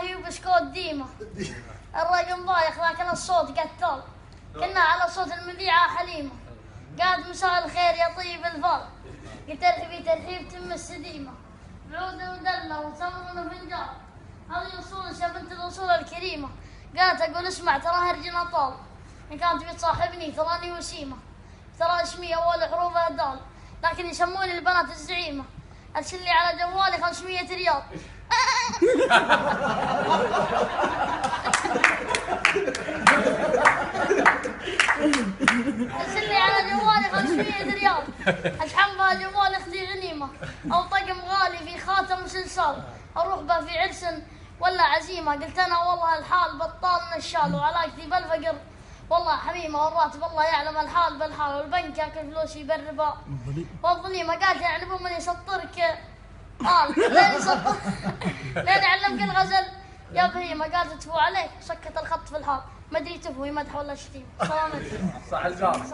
هي وبسكوت ديمة. الرقم بايخ لكن الصوت قتال. كنا على صوت المذيعة حليمة. قالت مساء الخير يا طيب الفال. قلت ارحبي ترحيب تم السديمة. بعود ودلة وتمر وفنجان. هذه اصول بنت الاصول الكريمة. قالت اقول اسمع ترى هرجنا طال. ان كانت بتصاحبني تراني وسيمة. ترى اسمي اول حروفها دال. لكن يسموني البنات الزعيمة. ارسل لي على جوالي 500 ريال. ارسل لي على جوالي 500 ريال. اشحن بها جوال اختي غنيمة. او طقم غالي في خاتم سلسال. اروح به في عرس ولا عزيمة. قلت انا والله الحال بطال نشال وعلاقتي بالفقر والله حميمة. والراتب الله يعلم الحال بالحال والبنك ياكل فلوسي بالربا والظليمة. قالت يعني ابو من يسطرك لين يسطر لين يعلمك الغزل يا بهيمة. قالت تفو عليك سكت الخط في الحال. ما ادري تفوي مدح ولا شتيمة. سلامتك. صح الجار.